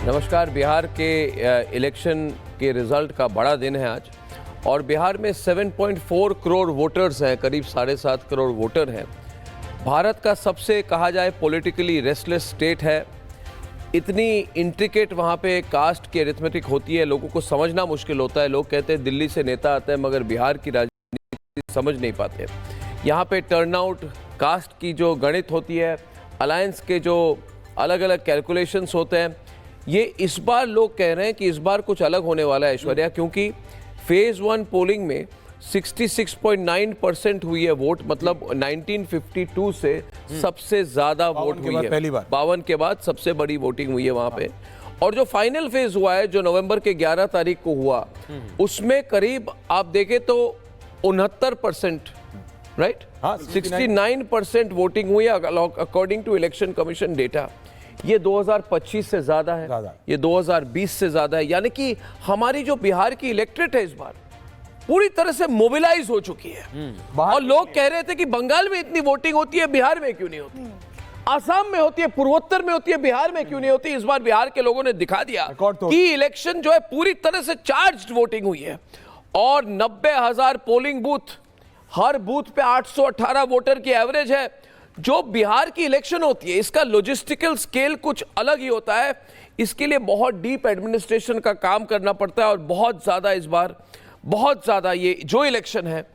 नमस्कार। बिहार के इलेक्शन के रिजल्ट का बड़ा दिन है आज और बिहार में 7.4 करोड़ वोटर्स हैं, करीब 7.5 करोड़ वोटर हैं। भारत का सबसे कहा जाए पॉलिटिकली रेस्टलेस स्टेट है। इतनी इंट्रिकेट वहाँ पे कास्ट की अरिथमेटिक होती है, लोगों को समझना मुश्किल होता है। लोग कहते हैं दिल्ली से नेता आते हैं मगर बिहार की राजनीति समझ नहीं पाते। यहाँ पे टर्नआउट, कास्ट की जो गणित होती है, अलायंस के जो अलग अलग कैलकुलेशंस होते हैं, ये इस बार लोग कह रहे हैं कि इस बार कुछ अलग होने वाला है ऐश्वर्या, क्योंकि फेज 1 पोलिंग में 66.9% हुई है वोट, मतलब 1952 से सबसे ज्यादा वोट हुई है। 52 के बाद सबसे बड़ी वोटिंग हुई है वहां पे। और जो फाइनल फेज हुआ है जो नवंबर के 11 तारीख को हुआ, उसमें करीब आप देखें तो 69%, राइट, 69% वोटिंग हुई है according to election commission data. ये 2025 से ज्यादा है, ये 2020 से ज्यादा है। यानी कि हमारी जो बिहार की इलेक्ट्रेट है इस बार पूरी तरह से मोबिलाइज हो चुकी है। और लोग कह रहे थे कि बंगाल में इतनी वोटिंग होती है, बिहार में क्यों नहीं होती, आसाम में होती है, पूर्वोत्तर में होती है, बिहार में क्यों नहीं होती। इस बार बिहार के लोगों ने दिखा दिया कि इलेक्शन जो है पूरी तरह से चार्ज्ड वोटिंग हुई है। और 90,000 पोलिंग बूथ, हर बूथ पे 818 वोटर की एवरेज है। जो बिहार की इलेक्शन होती है इसका लॉजिस्टिकल स्केल कुछ अलग ही होता है। इसके लिए बहुत डीप एडमिनिस्ट्रेशन का काम करना पड़ता है और बहुत ज्यादा इस बार बहुत ज्यादा ये जो इलेक्शन है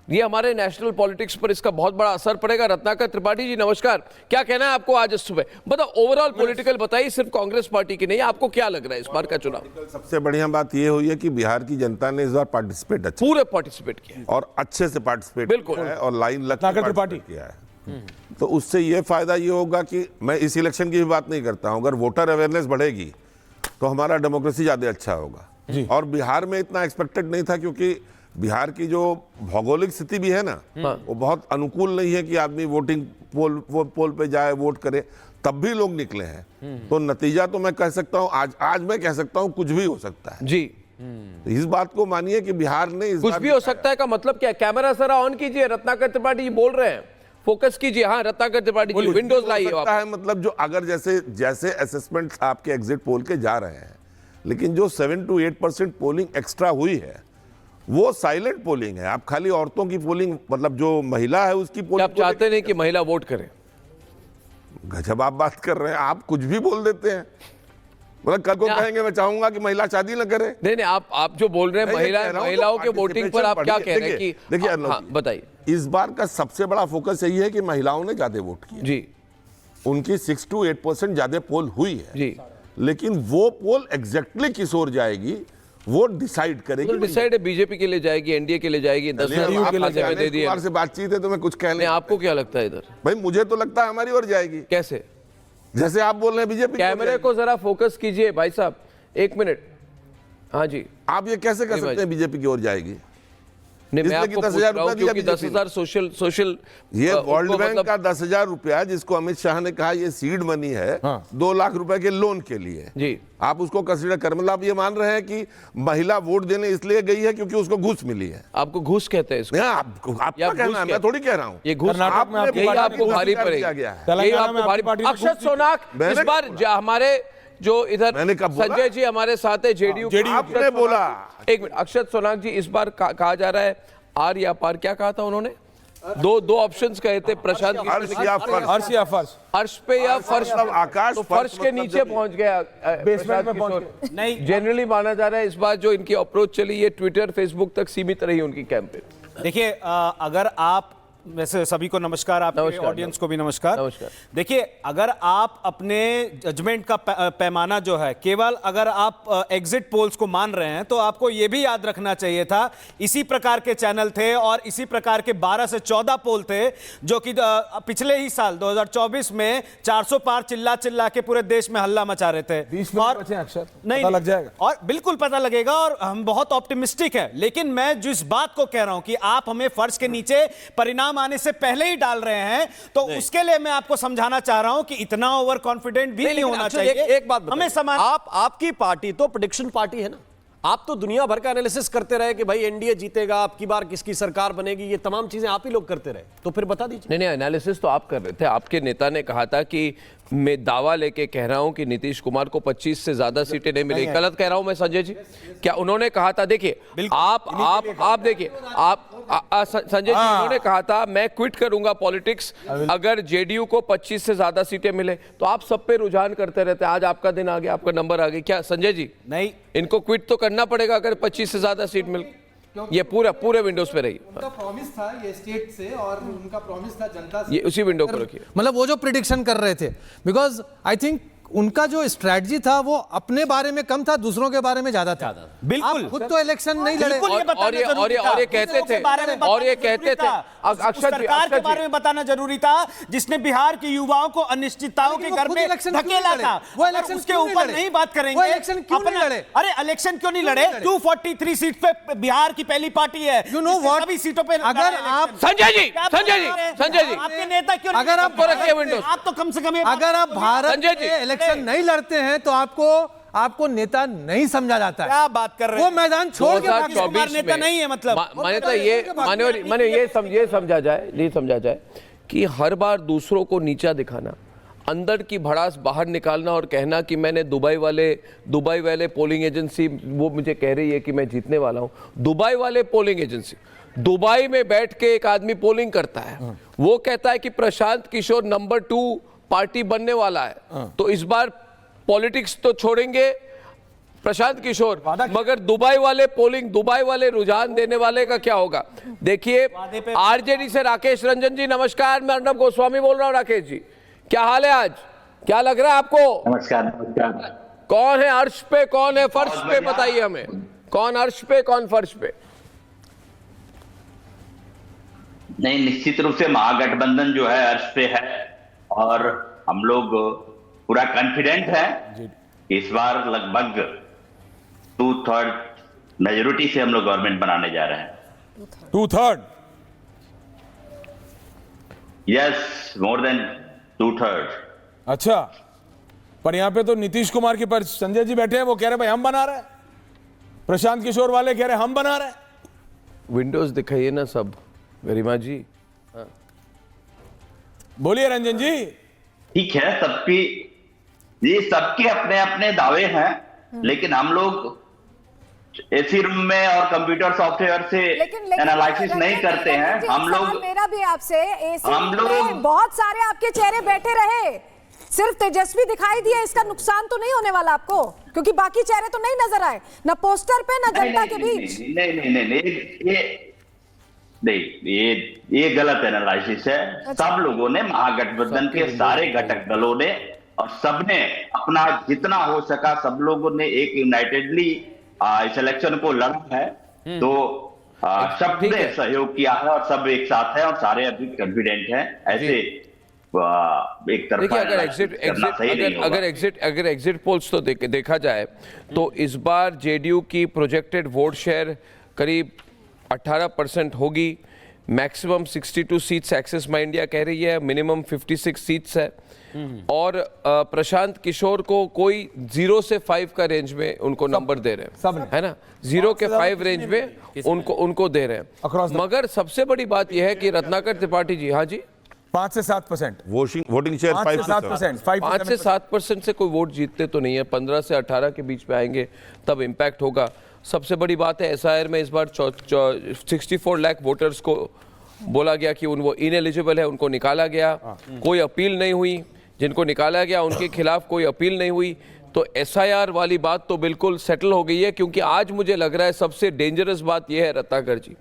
ये हमारे नेशनल पॉलिटिक्स पर इसका बहुत बड़ा असर पड़ेगा। रत्नाकर त्रिपाठी जी नमस्कार, क्या कहना है आपको आज सुबह? मतलब ओवरऑल पॉलिटिकल बताइए, सिर्फ कांग्रेस पार्टी की नहीं, आपको क्या लग रहा है इस बार का चुनाव? सबसे बढ़िया बात यह हुई है कि बिहार की जनता ने इस बार पार्टिसिपेट पूरे पार्टिसिपेट किया और अच्छे से पार्टिसिपेट बिल्कुल किया है और लाइन लग के किया है। तो उससे ये फायदा ये होगा कि मैं इस इलेक्शन की भी बात नहीं करता हूं, अगर वोटर अवेयरनेस बढ़ेगी तो हमारा डेमोक्रेसी ज्यादा अच्छा होगा। और बिहार में इतना एक्सपेक्टेड नहीं था क्योंकि बिहार की जो भौगोलिक स्थिति भी है ना, वो बहुत अनुकूल नहीं है कि आदमी वोटिंग पोल पे जाए, वोट करे। तब भी लोग निकले हैं। तो नतीजा तो मैं कह सकता हूं, आज मैं कह सकता हूं कुछ भी हो सकता है जी। इस बात को मानिए कि बिहार ने इस कुछ भी हो सकता है का मतलब क्या? कैमरा जरा ऑन कीजिए, रत्नाकर त्रिपाठी जी बोल रहे हैं, फोकस कीजिए। हाँ रत्नाकर त्रिपाठी जी, विंडोज लाइए आप। मतलब जो अगर जैसे असेसमेंट आपके एग्जिट पोल के जा रहे हैं, लेकिन जो 7 to 8% पोलिंग एक्स्ट्रा हुई है वो साइलेंट पोलिंग है। आप खाली औरतों की पोलिंग, मतलब जो महिला है उसकी पोलिंग, आप चाहते नहीं कि महिला वोट करे? गजब आप बात कर रहे हैं, आप कुछ भी बोल देते हैं। मतलब कल को कहेंगे मैं चाहूंगा कि महिला शादी न करे। नहीं, आप जो बोल रहे हैं महिलाओं के वोटिंग पर आप क्या कह रहे हैं कि? देखिए बताइए। इस बार का सबसे बड़ा फोकस यही है कि महिलाओं ने ज्यादा वोट किया जी, उनकी 6 to 8% ज्यादा पोल हुई है जी। लेकिन वो पोल एग्जैक्टली किस ओर जाएगी वो डिसाइड करेगी। तो डिसाइड है बीजेपी के लिए जाएगी, एनडीए के लिए जाएगी, 10,000 दे दिए से बातचीत है तो मैं कुछ कहने। आपको क्या लगता है इधर? भाई मुझे तो लगता है हमारी ओर जाएगी। कैसे? जैसे आप बोल रहे हैं बीजेपी। कैमरे को जरा फोकस कीजिए भाई साहब, 1 मिनट। हाँ जी, आप ये कैसे कर सकते हैं बीजेपी की ओर जाएगी? नहीं, मैं आपको पूछ रहा हूं क्योंकि 10,000 सोशल ये वर्ल्ड बैंक का 10,000 रुपया जिसको अमित शाह ने कहा ये सीड मनी है, 2 लाख रुपए के लोन के लिए जी, आप उसको कंसीडर कर, मतलब आप ये मान रहे हैं कि महिला वोट देने इसलिए गई है क्योंकि उसको घूस मिली है? आपको घूस कहते हैं इसको? आपका कहना है, मैं थोड़ी कह रहा हूँ। ये घूस आपको भारी पड़ेगी। अक्षत सोनाक इस बार हमारे जो इधर संजय जी हमारे साथ है जेडीयू, आपने बोला। एक मिनट, अक्षत सोनाक जी इस बार कहा जा रहा है आर या पार, क्या कहा था उन्होंने? दो ऑप्शंस कहे थे प्रशांत, अर्श पे या फर्श, आकाश, तो फर्श के नीचे पहुंच गया, बेसमेंट में पहुंच नहीं। जनरली माना जा रहा है इस बार जो इनकी अप्रोच चली ये ट्विटर फेसबुक तक सीमित रही उनकी कैंपेन। देखिए अगर आप, वैसे सभी को नमस्कार, आपके ऑडियंस को भी नमस्कार। देखिए अगर आप अपने जजमेंट का पैमाना जो है केवल अगर आप एग्जिट पोल्स को मान रहे हैं तो आपको यह भी याद रखना चाहिए था इसी प्रकार के चैनल थे और इसी प्रकार के 12 से 14 पोल थे जो कि पिछले ही साल 2024 में 400 पार चिल्ला के पूरे देश में हल्ला मचा रहे थे। और नहीं लग जाएगा, और बिल्कुल पता लगेगा और हम बहुत ऑप्टिमिस्टिक है। लेकिन मैं जिस बात को कह रहा हूं कि आप हमें फर्श के नीचे परिणाम आने से पहले ही डाल रहे हैं तो उसके लिए मैं आपको समझाना चाह रहा हूं कि इतना ओवर कॉन्फिडेंट भी नहीं होना चाहिए। एक बात हमें आपकी पार्टी तो प्रेडिक्शन पार्टी है ना, आप तो दुनिया भर का एनालिसिस करते रहे कि भाई एनडीए जीतेगा, आपकी बार किसकी सरकार बनेगी, ये तमाम चीजें आप ही लोग करते रहे, तो फिर बता दीजिए। नहीं, एनालिसिस तो आप कर रहे थे। आपके नेता ने कहा था कि मैं दावा लेके कह रहा हूं कि नीतीश कुमार को 25 से ज्यादा सीटें नहीं मिलेगी। गलत कह रहा हूं मैं संजय जी? क्या उन्होंने कहा था? देखिए आप देखिए, आप संजय जी, उन्होंने कहा था मैं क्विट करूंगा पॉलिटिक्स अगर जेडीयू को 25 से ज्यादा सीटें मिले। तो आप सब पे रुझान करते रहते हैं। आज आपका दिन आ गया, आपका नंबर आ गया। क्या संजय जी? नहीं, इनको क्विट तो करना पड़ेगा अगर 25 से ज्यादा सीट मिल। ये पूरे विंडोज पे रही। उनका प्रॉमिस था ये स्टेट से, और उनका प्रॉमिस था जनता से। ये उसी विंडो को रखिए। मतलब वो जो प्रिडिक्शन कर रहे थे, बिकॉज आई थिंक उनका जो स्ट्रेटजी था वो अपने बारे में कम था, दूसरों के बारे में ज्यादा था। बिल्कुल, आप खुद तो इलेक्शन नहीं लड़े और ये कहते थे, सरकार के बारे में बताना जरूरी था, जिसने बिहार के युवाओं को अनिश्चितताओं के घर में धकेला था। वो इलेक्शन उसके ऊपर नहीं बात करेंगे। वो इलेक्शन क्यों नहीं लड़े? अरे इलेक्शन क्यों नहीं लड़े? 243 सीट पे बिहार की पहली पार्टी है। यू नो व्हाट, सभी सीटों पे अगर आप संजय जी आपके नेता क्यों, अगर आप रखिए विंडोज, आप तो कम से कम अगर आप भारत में इलेक्शन नहीं लड़ते हैं तो आपको नेता नहीं समझा जाता है। क्या बात कर रहे हैं? वो मैदान छोड़ के 2024 नेता नहीं है, मतलब मान्यता ये समझा जाए कि हर बार दूसरों को नीचा दिखाना, अंदर की भड़ास बाहर निकालना और कहना कि मैंने दुबई वाले पोलिंग एजेंसी वो मुझे कह रही है कि मैं जीतने वाला हूं। दुबई वाले पोलिंग एजेंसी, दुबई में बैठ के एक आदमी पोलिंग करता है, वो कहता है कि प्रशांत किशोर नंबर 2 पार्टी बनने वाला है। तो इस बार पॉलिटिक्स तो छोड़ेंगे प्रशांत किशोर, मगर दुबई वाले रुझान देने वाले का क्या होगा? देखिए, आरजेडी से राकेश रंजन जी, नमस्कार। मैं अर्नब गोस्वामी बोल रहा हूं। राकेश जी, क्या हाल है आज? क्या लग रहा है आपको? नमस्कार। कौन है अर्श पे, कौन है फर्श पे? बताइए हमें, कौन अर्श पे, कौन फर्श पे? नहीं, निश्चित रूप से महागठबंधन जो है अर्श पे है, और हम लोग पूरा कॉन्फिडेंट है इस बार लगभग 2/3 मेजोरिटी से हम लोग गवर्नमेंट बनाने जा रहे हैं। 2/3? Yes, more than 2/3। अच्छा, पर यहां पे तो नीतीश कुमार के पर संजय जी बैठे हैं, वो कह रहे भाई हम बना रहे हैं। प्रशांत किशोर वाले कह रहे हम बना रहे हैं। विंडोज दिखाइए ना सब, गरिमा जी। बोलिए रंजन जी। ठीक है, सबके अपने अपने दावे हैं, लेकिन हम लोग एसी रूम में और कंप्यूटर सॉफ्टवेयर से एनालिसिस नहीं करते हैं। हम लोग, मेरा भी आपसे, हम लोग बहुत सारे आपके चेहरे बैठे रहे, सिर्फ तेजस्वी दिखाई दिया, इसका नुकसान तो नहीं होने वाला आपको? क्योंकि बाकी चेहरे तो नहीं नजर आए, ना पोस्टर पे ना जनता के बीच। नहीं, ये गलत एनालिसिस है। सब लोगों ने, महागठबंधन के सारे घटक दलों ने और सबने अपना जितना हो सका, सब लोगों ने एक यूनाइटेडली इस इलेक्शन को लड़ा है। तो सबने सहयोग किया है और सब एक साथ है और सारे अभी कॉन्फिडेंट हैं। ऐसे एक तरफा अगर एग्जिट पोल्स तो देखा जाए तो इस बार जेडीयू की प्रोजेक्टेड वोट शेयर करीब 18% होगी। मैक्सिमम 62 सीट्स एक्सिस माई इंडिया कह रही है, मिनिमम 56 सीट्स है। और प्रशांत किशोर को कोई 0 से 5 का रेंज में उनको नंबर दे रहे हैं, है ना? 0 के 5 रेंज में उनको दे रहे हैं। मगर सबसे बड़ी बात यह है कि रत्नाकर त्रिपाठी जी, हाँ जी, 5 से 7% वोटिंग शेयर 5 से 7%। 5 से 7% से कोई वोट जीतते तो नहीं है, 15 से 18 के बीच में आएंगे तब इम्पैक्ट होगा। सबसे बड़ी बात है एसआईआर में इस बार 64 लाख वोटर्स को बोला गया कि वो इनएलिजिबल है, उनको निकाला गया। कोई अपील नहीं हुई, जिनको निकाला गया उनके खिलाफ कोई अपील नहीं हुई। तो एसआईआर वाली बात तो बिल्कुल सेटल हो गई है। क्योंकि आज मुझे लग रहा है सबसे डेंजरस बात यह है रत्नाकर जी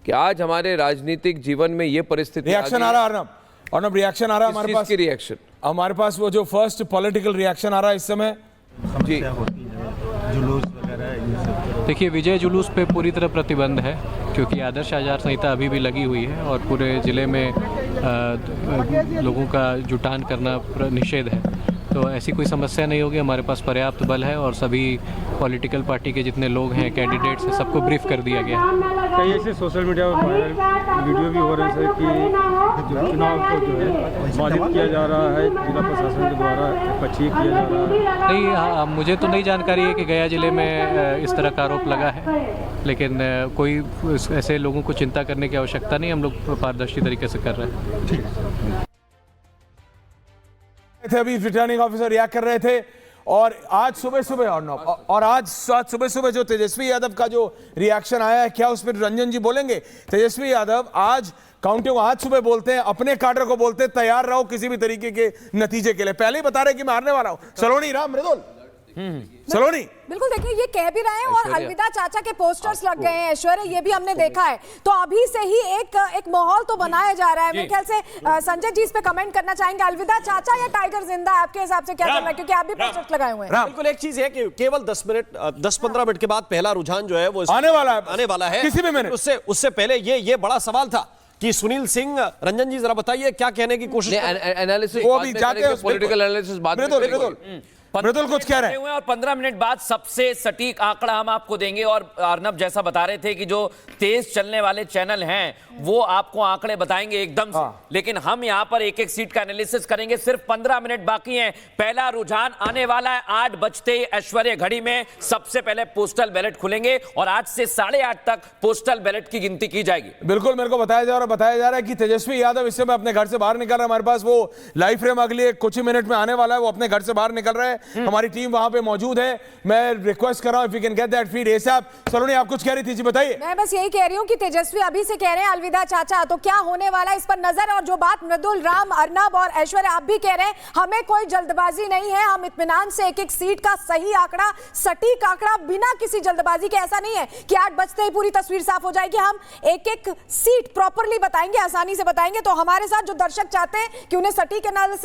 कि आज हमारे राजनीतिक जीवन में ये परिस्थिति रिएक्शन आ रहा है अर्नब, रिएक्शन आ रहा है हमारे पास। रिएक्शन हमारे पास वो जो फर्स्ट पॉलिटिकल रिएक्शन आ रहा है इस समय जी। देखिए, विजय जुलूस पे पूरी तरह प्रतिबंध है क्योंकि आदर्श आचार संहिता अभी भी लगी हुई है और पूरे ज़िले में लोगों का जुटान करना निषेध है। तो ऐसी कोई समस्या नहीं होगी। हमारे पास पर्याप्त बल है और सभी पॉलिटिकल पार्टी के जितने लोग हैं, कैंडिडेट्स हैं, सबको ब्रीफ कर दिया गया है। कई ऐसे सोशल मीडिया पर वायरल वीडियो भी हो रहे थे कि जो चुनाव को जो है बाधित किया जा रहा है, जिला प्रशासन के द्वारा पक्षीय किया जा रहा है। नहीं, हाँ, मुझे तो नहीं जानकारी है कि गया जिले में इस तरह का आरोप लगा है, लेकिन कोई ऐसे लोगों को चिंता करने की आवश्यकता नहीं, हम लोग पारदर्शी तरीके से कर रहे हैं। अभी रिटर्निंग ऑफिसर रिएक्ट कर रहे थे और आज सुबह सुबह जो तेजस्वी यादव का जो रिएक्शन आया है, क्या उस पर रंजन जी बोलेंगे? तेजस्वी यादव आज काउंटिंग आज सुबह बोलते हैं, अपने काडर को बोलते हैं तैयार रहो किसी भी तरीके के नतीजे के लिए, पहले ही बता रहे कि मैं हारने वाला हूं। सलोनी राम मृदुल सलोनी बिल्कुल, देखिए ये कह भी रहे हैं और अलविदा चाचा के पोस्टर्स लग गए हैं ऐश्वर्या, ये भी हमने देखा है। तो अभी से ही एक माहौल तो बनाया जा रहा है। मेरे ख्याल से संजय जी इस पे कमेंट करना चाहेंगे, अलविदा चाचा या टाइगर जिंदा, आपके हिसाब से क्या करना है, क्योंकि आप भी पोस्टर्स लगाए हुए हैं। बिल्कुल, एक चीज है कि केवल 10-15 मिनट के बाद पहला रुझान जो है वो आने वाला है किसी भी मिनट। उससे पहले ये बड़ा सवाल था कि सुनील सिंह, रंजन जी जरा बताइए क्या कहने की कोशिश एनालिसिस वो भी जाते हैं, पॉलिटिकल एनालिसिस बाद में मृदुल कुछ कह रहे हैं। और 15 मिनट बाद सबसे सटीक आंकड़ा हम आपको देंगे। और अर्नब जैसा बता रहे थे कि जो तेज चलने वाले चैनल हैं वो आपको आंकड़े बताएंगे एकदम से, लेकिन हम यहां पर एक एक सीट का एनालिसिस करेंगे। सिर्फ 15 मिनट बाकी हैं, पहला रुझान आने वाला है। 8 बजते ऐश्वर्या घड़ी में सबसे पहले पोस्टल बैलेट खुलेंगे और 8 से 8:30 तक पोस्टल बैलेट की गिनती की जाएगी। बिल्कुल, मेरे को बताया जा रहा है कि तेजस्वी यादव इस समय अपने घर से बाहर निकल रहा है। हमारे पास वो लाइव फ्रेम अगले कुछ ही मिनट में आने वाला है, वो अपने घर से बाहर निकल रहे हैं। हमारी टीम वहां पे मौजूद है। मैं रिक्वेस्ट कर रहा हूं if you can get that feed ASAP. Saloni आप कुछ कह रही थी जी, बताइए। मैं बस यही कह रही हूं कि तेजस्वी अभी से कह रहे हैं अलविदा चाचा, तो क्या होने वाला है इस पर नजर। और जो बात मृदुल, राम, अर्नब और ऐश्वर्या आप भी कह रहे हैं, हमें कोई जल्दबाजी नहीं है, हम इत्मीनान से एक एक सीट का सही आंकड़ा, सटीक आंकड़ा, बिना किसी जल्दबाजी के। ऐसा नहीं है कि 8 बजते ही पूरी तस्वीर साफ हो जाएगी। हम एक एक सीट प्रॉपरली बताएंगे, आसानी से बताएंगे। तो हमारे साथ जो दर्शक चाहते हैं कि उन्हें सटीक एनालिसिस